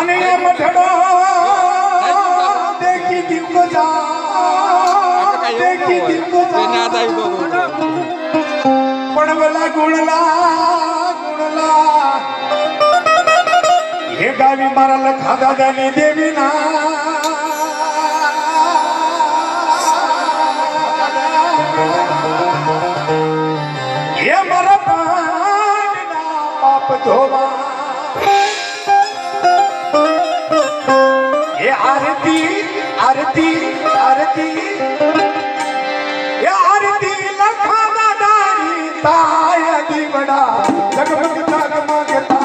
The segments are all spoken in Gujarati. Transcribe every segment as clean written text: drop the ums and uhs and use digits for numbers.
અને એ મઢડો દેખી દીવો દેખી દીવો પણ વલા ગુણલા હે ગાવી મારા લખા દાદાની દેવી ના હે મારા પાપના પાપ ધોવા ये आरती आरती आरती ये आरती लखा दानी ताया दीवड़ा जगमग जगमगता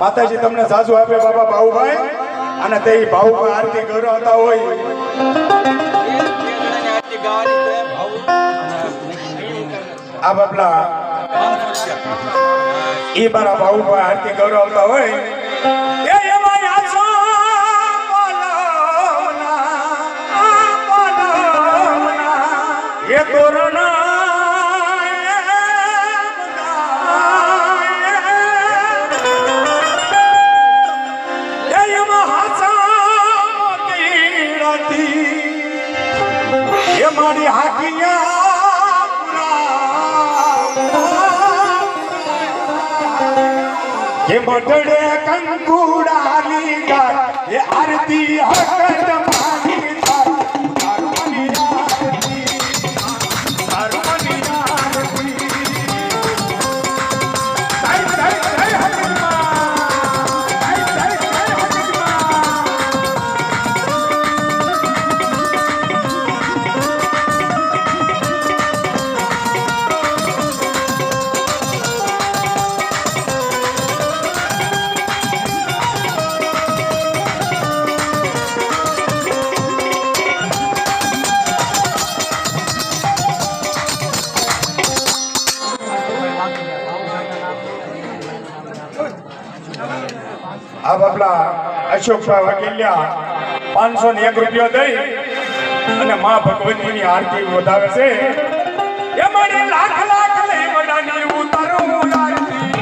માતાજી તમને સાસુ આપે બાબા ભાઉભાઈ અને તે ભાઉભાઈ આરતી ગૌરવતા હોય આ બાપલા ઈ મારા ભાઉભાઈ આરતી ગૌરવતા હોય એ એમાં આસો બોલો એ કોરોના મારી હાકિયા એ મટડે કંકુડાની ગાય એ આરતી હકત માની આ બાપલા અશોકભાઈ વકીલિયા 501 રૂપિયો દઈ અને માં ભગવતીની આરતી વધાવે છે એ મને લાખ લાખ લેવડાની ઉતારું આરતી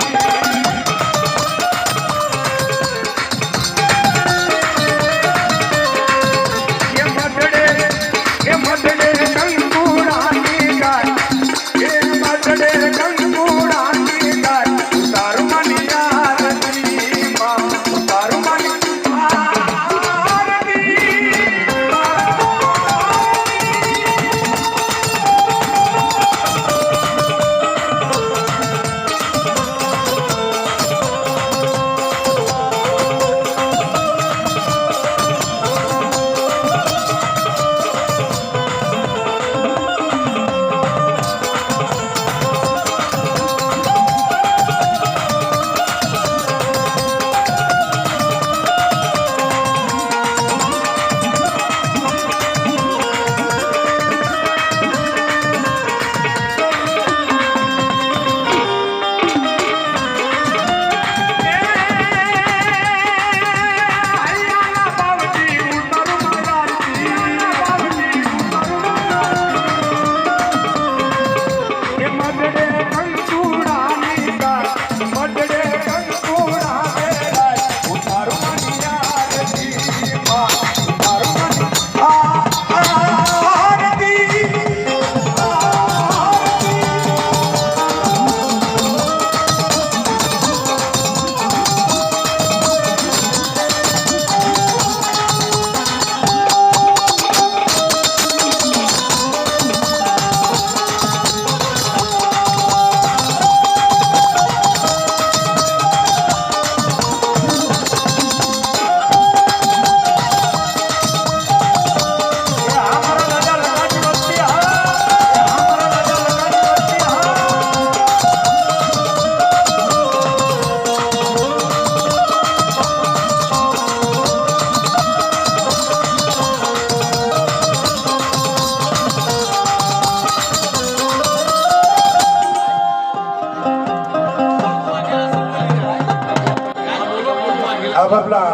આ બાપલા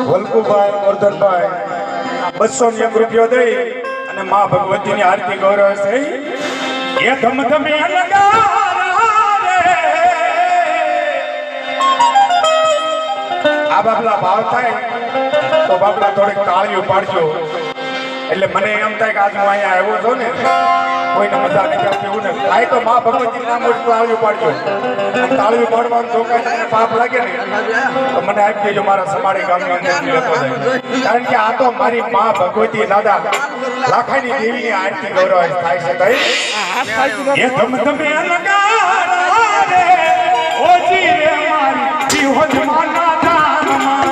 વલ્કુભાઈ વર્ધનભાઈ 201 રૂપિયો દઈ અને માં ભગવતીની આરતી ગૌરવ છે એ ધમધમે લગારા રે આ બાપલા ભાવ થાય તો બાપલા થોડીક તાળીઓ પાડજો એટલે મને એમ થાય કે આજ હું અહીંયા આવ્યો છું ને કોઈને મજા નથી આવતી એવું ને થાય તો માં ભગવતી નામ જ તાળીઓ પાડજો અને તાળીઓ પાડવાનું જો કાંઈ તમને પાપ લાગે ને તો મને આપી દેજો મારા સમાડી ગામની અંદર લેતો જાય કારણ કે આ તો મારી માં ભગવતી દાદા લાખાની દેવીની આરતી ગૌરવ થાય છે તઈ એ ધમધમે લગારા રે ઓજી રે મારી જીવન માના ધામમાં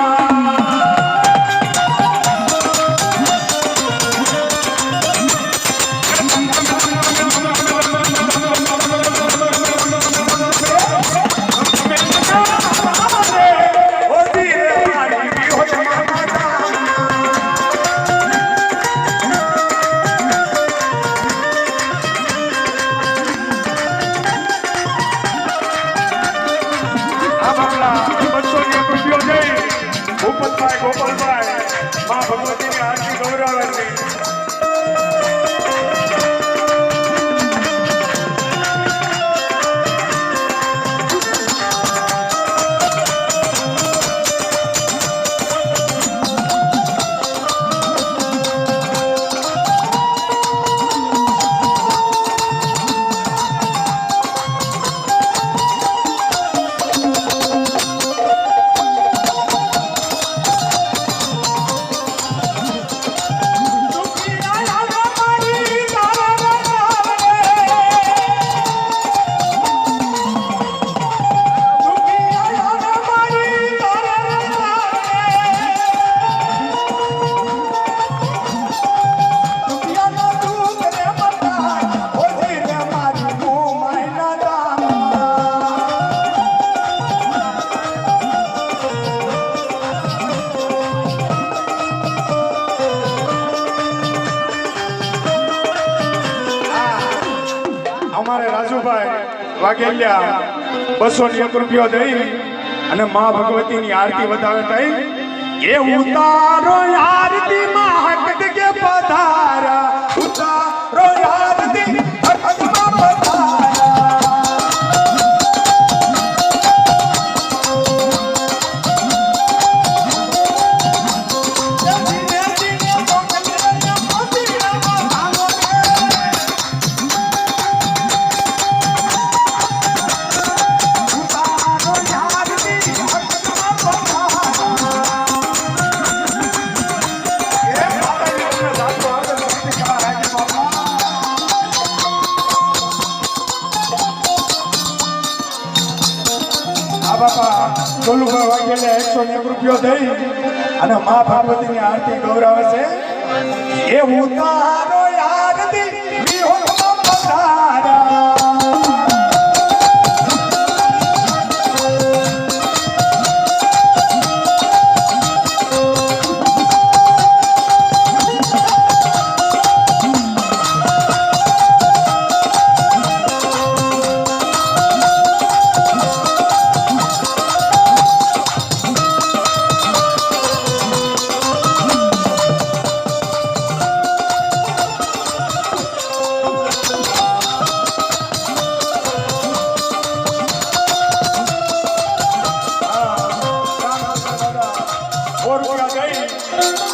ગોપાલભાઈ માં ભગવતીની આરતી ગૌરવે છે વાગેલિયા 201 રૂપિયો દઈ અને માં ભગવતીની આરતી વધાવે તઈ એ ઉતારો આરતી માં હકત કે પધારા ઉતારો આરતી હકત માં પધારા ગોલુભાઈ વાગેલે 101 રૂપિયો દઈ અને માં ભગવતીની આરતી ગૌરવે છે એ ઉતારો આરતી વિહોમાં પધારા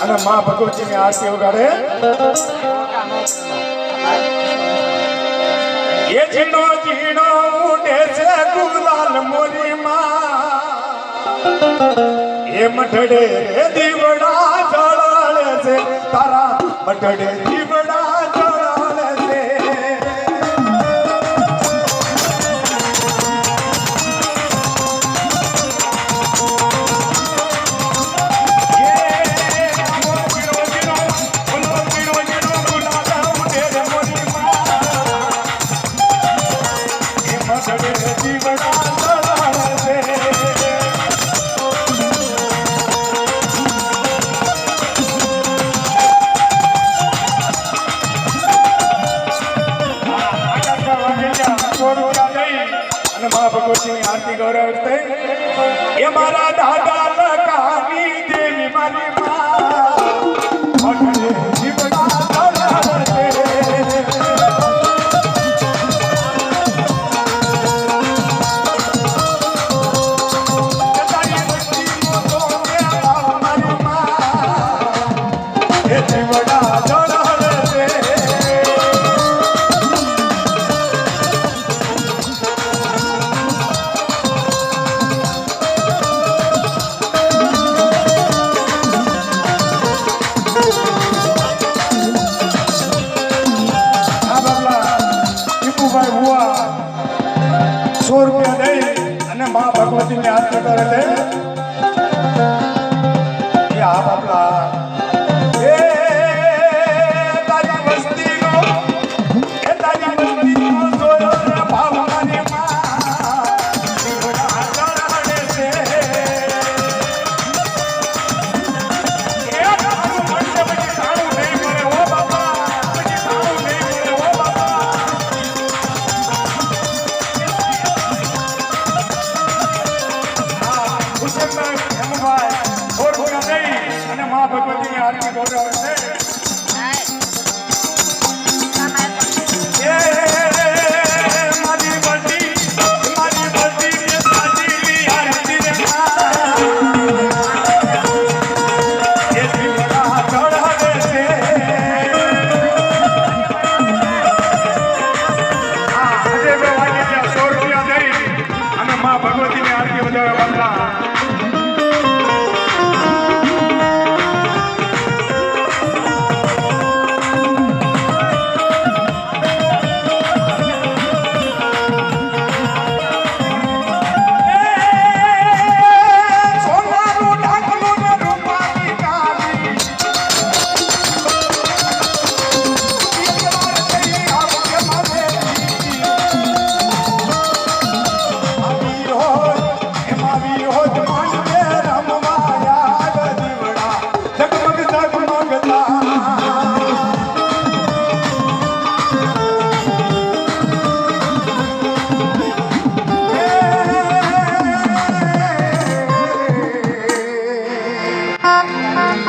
અને માં ભગવતીની આરતી વગાડે એ ઝીણો ઝીણો ઉડે છે ગુલાલ મોરી માં એ મઢડે દીવડા જળાળે છે તારા મઢડે દીવડા જળાળે છે જીવડા ચડાવે છે ₹100 દઈ અને મા ભગવતીને આરતી કરે છે એ આ બાપલા એ તારી વસ્તીનો જોયો રે ભાવવાની માં જીવડા ચડાવે છે એ તારું મનસે પછી તારું નહીં મળે ઓ બાપા પછી તારું નહીં મળે ઓ બાપા ભગવતીની આરતી ગૌરવ